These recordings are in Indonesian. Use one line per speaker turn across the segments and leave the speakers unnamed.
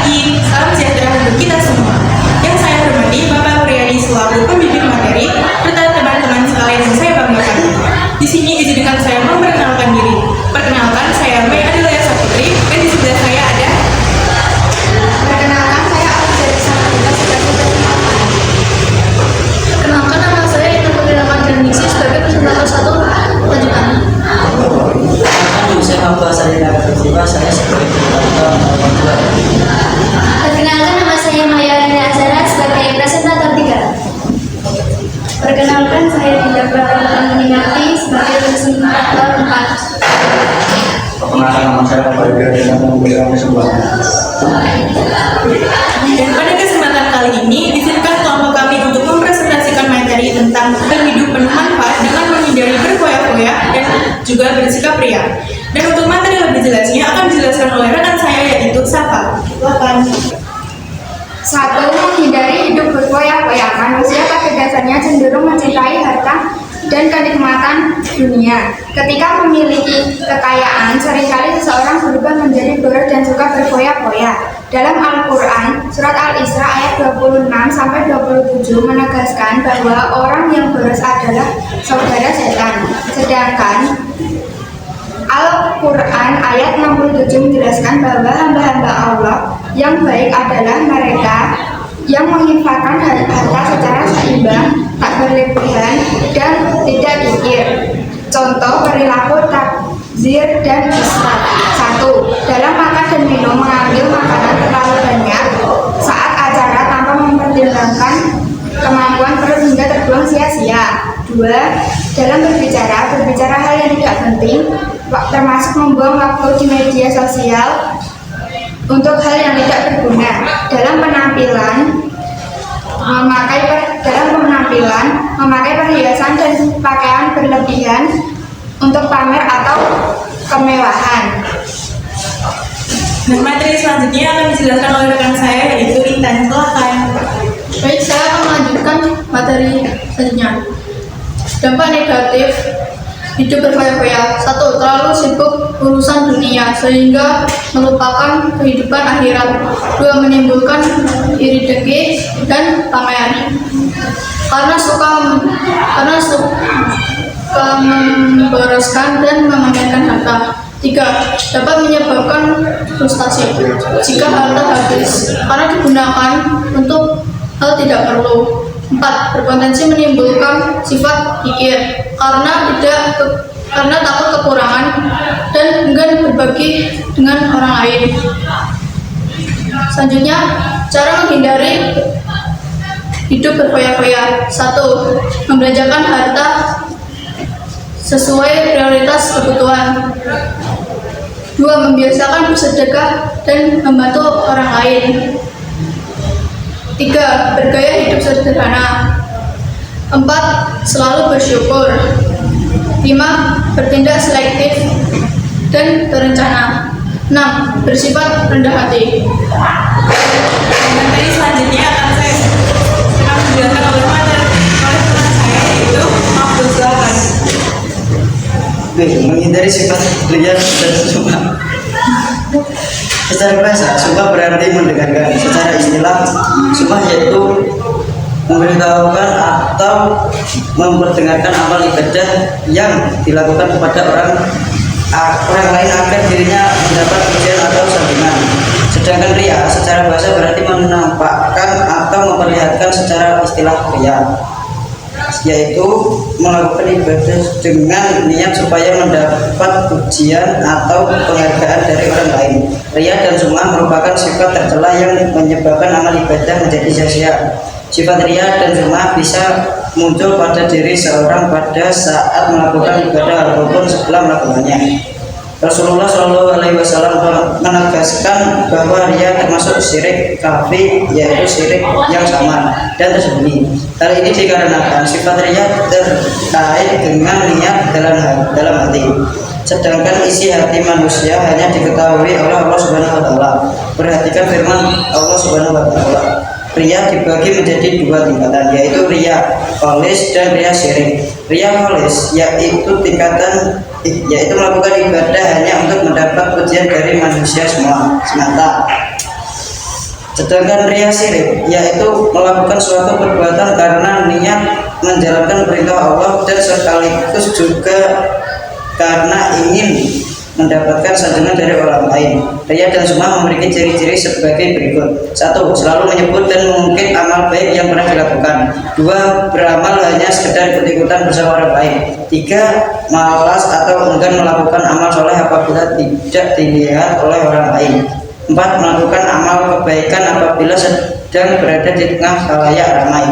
pagi, salam sejahtera untuk kita semua. Yang saya hormati Bapak Muryadi selaku pembimbing materi, serta teman-teman sekalian yang saya banggakan. Di sini izinkan saya memperkenalkan diri. Perkenalkan, saya Mei Adelia Saputri, dan di sebelah saya ada.
Perkenalkan, saya Alfred Saputri sebagai peserta.
Perkenalkan, nama saya Intan Putri Ningsih sebagai presentator 1 lanjutan.
Saya hamba saya saya sebagai presentator.
Perkenalkan, nama saya Maya Rina Azara sebagai presentator 3.
Perkenalkan, saya Dinda Pratama Minati sebagai presentator 4.
Perkenalkan, nama saya Fajar dan memberikan kesempatan.
Dan pada kesempatan kali ini, izinkan kelompok kami untuk mempresentasikan materi tentang hidup penuh manfaat dengan menghindari berfoya-foya dan juga bersikap ria. Dan untuk materi lebih jelasnya akan dijelaskan oleh rekan saya yaitu Safa. Silakan.
1. Menghindari hidup berfoya-foya. Manusia pada dasarnya cenderung mencintai harta dan kenikmatan dunia. Ketika memiliki kekayaan, seringkali seseorang berubah menjadi boros dan suka berfoya-foya. Dalam Al-Quran, surat Al-Isra ayat 26-27 menegaskan bahwa orang yang boros adalah saudara setan. Sedangkan Al-Quran ayat 67 menjelaskan bahwa hamba-hamba Allah yang baik adalah mereka yang menginfakkan harta secara seimbang, tak berlebihan, dan tidak kikir. Contoh perilaku takzir dan israf. 1. Dalam makan dan minum mengambil makanan terlalu banyak saat acara tanpa mempertimbangkan kemampuan perut hingga terbuang sia-sia. 2. Dalam berbicara hal yang tidak penting, termasuk membuang waktu di media sosial untuk hal yang tidak berguna. Dalam penampilan memakai perhiasan dan pakaian berlebihan untuk pamer atau kemewahan.
Dan materi selanjutnya akan dijelaskan oleh rekan saya yaitu Intan. Silakan.
Baik, saya akan melanjutkan materi selanjutnya. Dampak negatif hidup berfoya-foya. 1. Terlalu sibuk urusan dunia sehingga melupakan kehidupan akhirat. 2. Menimbulkan iri dengki dan pamer karena suka memboroskan dan memamerkan harta. 3. Dapat menyebabkan frustasi jika harta habis karena digunakan untuk hal tidak perlu. 4. Berpotensi menimbulkan sifat kikir karena takut kekurangan dan enggan berbagi dengan orang lain. Selanjutnya, cara menghindari hidup berfoya-foya. 1. Membelanjakan harta sesuai prioritas kebutuhan. 2. Membiasakan bersedekah dan membantu orang lain. 3. Bergaya hidup sederhana. 4. Selalu bersyukur. 5. Bertindak selektif dan berencana. 6. Bersifat rendah hati.
Materi selanjutnya akan dijelaskan oleh teman saya yaitu Abdul Zahar.
Menghindari sifat liar dan suka. Secara bahasa, suka berarti mendengarkan. Secara istilah, suka yaitu memberitahukan atau memperdengarkan amal ibadah yang dilakukan kepada orang lain agar dirinya mendapat pujian atau sanjungan. Sedangkan ria secara bahasa berarti menampakkan atau memperlihatkan secara istilah ria, yaitu melakukan ibadah dengan niat supaya mendapat pujian atau penghargaan dari orang lain. Ria dan sum'ah merupakan sifat tercela yang menyebabkan amal ibadah menjadi sia-sia. Sifat ria dan sum'ah bisa muncul pada diri seorang pada saat melakukan ibadah ataupun setelah melakukannya. Rasulullah Shallallahu Alaihi Wasallam menegaskan bahwa ria termasuk syirik kafi, yaitu syirik yang samar dan tersembunyi. Hal ini dikarenakan sifat ria terkait dengan niat dalam hati, sedangkan isi hati manusia hanya diketahui oleh Allah Subhanahu Wa Taala. Perhatikan firman Allah Subhanahu Wa Taala. Ria dibagi menjadi dua tingkatan, yaitu ria kholis dan ria syirik. Ria kholis yaitu melakukan ibadah hanya untuk mendapat pujian dari manusia semata. Sedangkan ria syirik yaitu melakukan suatu perbuatan karena niat menjalankan perintah Allah dan sekaligus juga karena ingin mendapatkan sanjungan dari orang lain. Ria dan sum'ah memiliki ciri-ciri sebagai berikut. 1. Selalu menyebut dan mengungkit amal baik yang pernah dilakukan. 2. Beramal hanya sekedar ikut-ikutan bersama orang lain. 3. Malas atau enggan melakukan amal soleh apabila tidak dilihat oleh orang lain. 4. Melakukan amal kebaikan apabila sedang berada di tengah khalayak ramai.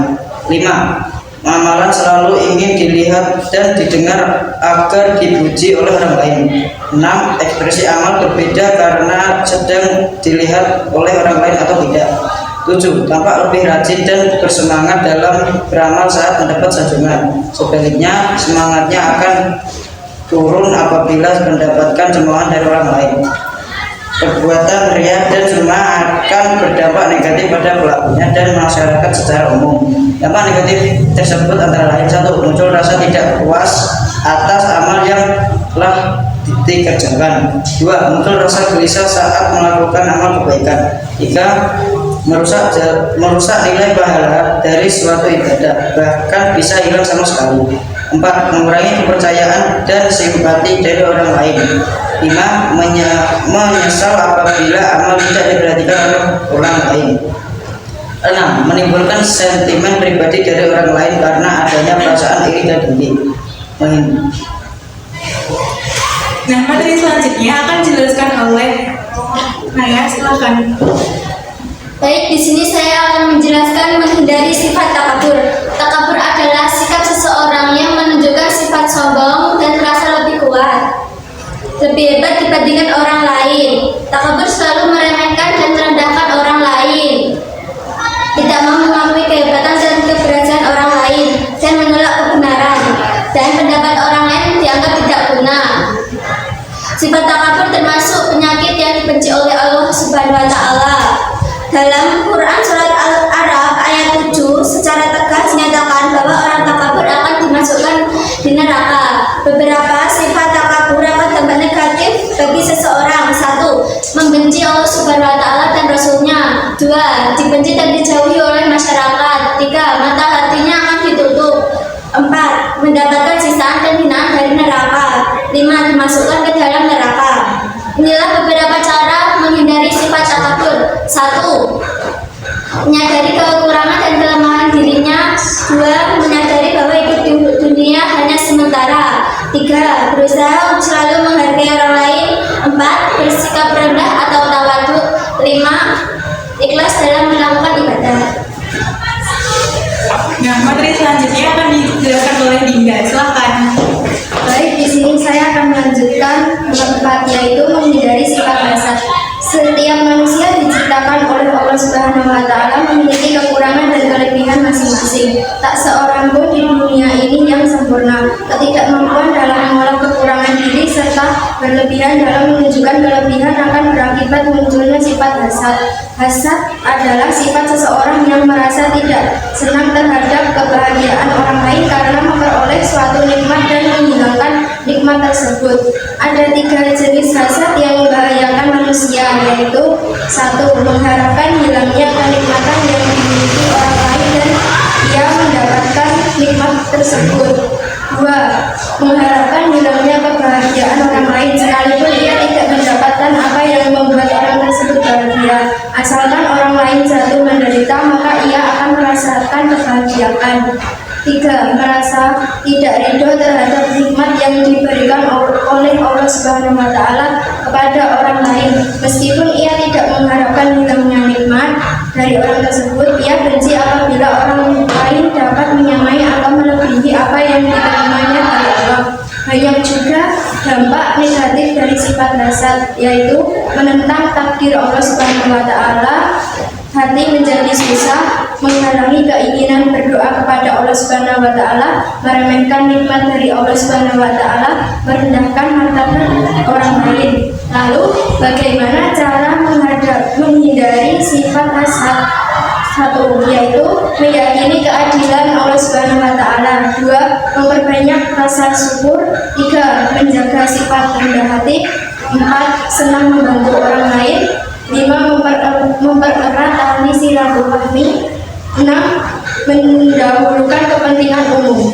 5. Amalan selalu ingin dilihat dan didengar agar dipuji oleh orang lain. 6. Ekspresi amal berbeda karena sedang dilihat oleh orang lain atau tidak. 7. Tampak lebih rajin dan bersemangat dalam beramal saat mendapat sanjungan. Sebaliknya, semangatnya akan turun apabila mendapatkan cemoohan dari orang lain. Perbuatan ria dan sum'ah akan berdampak negatif pada pelakunya dan masyarakat secara umum. Dampak negatif tersebut antara lain: 1. Muncul rasa tidak puas atas amal yang telah dikerjakan. 2. Muncul rasa gelisah saat melakukan amal kebaikan. 3. Merusak nilai pahala dari suatu ibadah, bahkan bisa hilang sama sekali. 4. Mengurangi kepercayaan dan simpati dari orang lain. 5. Menyesal apabila amal tidak diperhatikan oleh orang lain. 6. Menimbulkan sentimen pribadi dari orang lain karena adanya perasaan iri dan dengki.
Nah, materi selanjutnya akan dijelaskan oleh Naya, silakan.
Baik, di sini saya akan menjelaskan menghindari sifat takabur. Takabur adalah sikap seseorang yang menunjukkan sifat sombong dan merasa lebih kuat, lebih hebat dibandingkan orang lain. Takabur selalu meremehkan dan merendahkan orang lain, tidak mau mengakui kehebatan dan keberhasilan orang lain, dan menolak kebenaran dan pendapat orang lain dianggap tidak guna. Sifat takabur termasuk penyakit yang dibenci oleh Allah Subhanahu wa Ta'ala. Dalam Quran surat Al-A'raf ayat 7 secara tegas dinyatakan bahwa orang takabur akan dimasukkan di neraka. Beberapa sifat takabur akan dampak negatif bagi seseorang. 1. Membenci Allah Subhanahu wa Ta'ala dan Rasulnya. 2. Dibenci dan dijauhi oleh masyarakat. 3. Mata hatinya akan ditutup. 4. Mendapatkan siksaan dan hinaan dari neraka. 5. Dimasukkan ke dalam neraka. Inilah beberapa cara menghindari sifat takabur. 1. Menyadari kekurangan dan kelemahan dirinya. 2. Menyadari bahwa hidup di dunia hanya sementara. 3. Berusaha selalu menghargai orang lain. 4. Bersikap rendah atau tawadhu. 5. Ikhlas dalam melakukan ibadah.
Nah, materi selanjutnya akan dijelaskan oleh Dinda, silakan.
Baik, di sini saya akan melanjutkan nomor 4, yaitu menghindari sifat hasad. Setiap manusia diciptakan oleh Allah Subhanahu wa Ta'ala memiliki kekurangan dan kelebihan masing-masing. Tak seorang pun di dunia ini yang sempurna. Ketidakmampuan dalam mengolah kekurangan diri serta berlebihan dalam menunjukkan kelebihan akan berakibat munculnya sifat hasad. Hasad adalah sifat seseorang yang merasa tidak senang terhadap kebahagiaan orang lain karena memperoleh suatu nikmat dan menghilangkan nikmat tersebut. Ada 3 jenis hasad yang membahayakan manusia, yaitu 1. Mengharapkan hilangnya kenikmatan yang dimiliki orang lain dan ia mendapatkan nikmat tersebut. 2. Mengharapkan hilangnya kebahagiaan orang lain sekalipun ia tidak mendapatkan apa yang membuat orang tersebut bahagia. Asalkan orang lain jatuh menderita, maka ia akan merasakan kebahagiaan. 3. Merasa tidak ridho terhadap nikmat yang diberikan oleh Allah Subhanahu wa Ta'ala kepada orang lain. Meskipun ia tidak mengharapkan hilangnya nikmat dari orang tersebut, ia benci apabila orang lain dapat menyamai atau melebihi apa yang diterimanya dari Allah. Banyak juga dampak negatif dari sifat hasad, yaitu menentang takdir Allah Subhanahu wa Ta'ala, hati menjadi susah, menghalangi keinginan berdoa kepada Allah Subhanahu wa Ta'ala, meremehkan nikmat dari Allah Subhanahu wa Ta'ala, merendahkan martabat orang lain. Lalu, bagaimana cara menghindari sifat hasad? 1. Yaitu meyakini keadilan Allah Subhanahu wa Ta'ala. 2. Memperbanyak rasa syukur. 3. Menjaga sifat rendah hati. 4. Senang membantu orang lain. 5. Mempererat perilaku kami. 6. Mendahulukan kepentingan umum.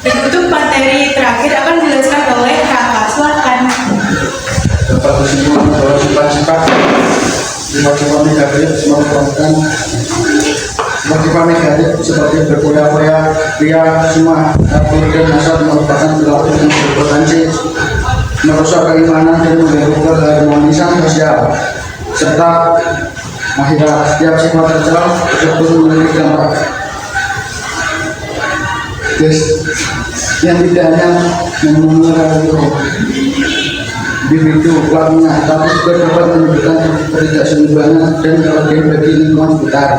Dan untuk materi terakhir akan dijelaskan oleh Kakak. Silakan.
Dapat disimpulkan bahwa sifat-sifat negatif sifat negatif seperti berpoya-poya, ria, sumah, kabur, dan hasad merupakan perilaku yang berpotensi merusak keimanan dan mengganggu keharmonisan sosial serta akhirat. Setiap sifat tercela tersebut memiliki dampak yang tidak hanya memengaruhi individu pelakunya, tapi juga dapat menimbulkan ketidakseimbangan dan kerugian bagi lingkungan sekitar.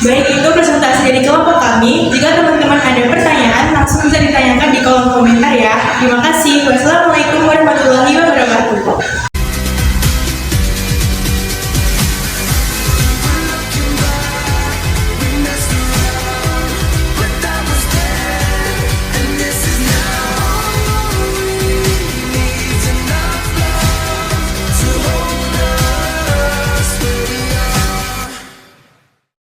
Baik, itu presentasi dari kelompok kami. Jika teman-teman ada pertanyaan, langsung bisa ditanyakan di kolom komentar ya. Terima kasih.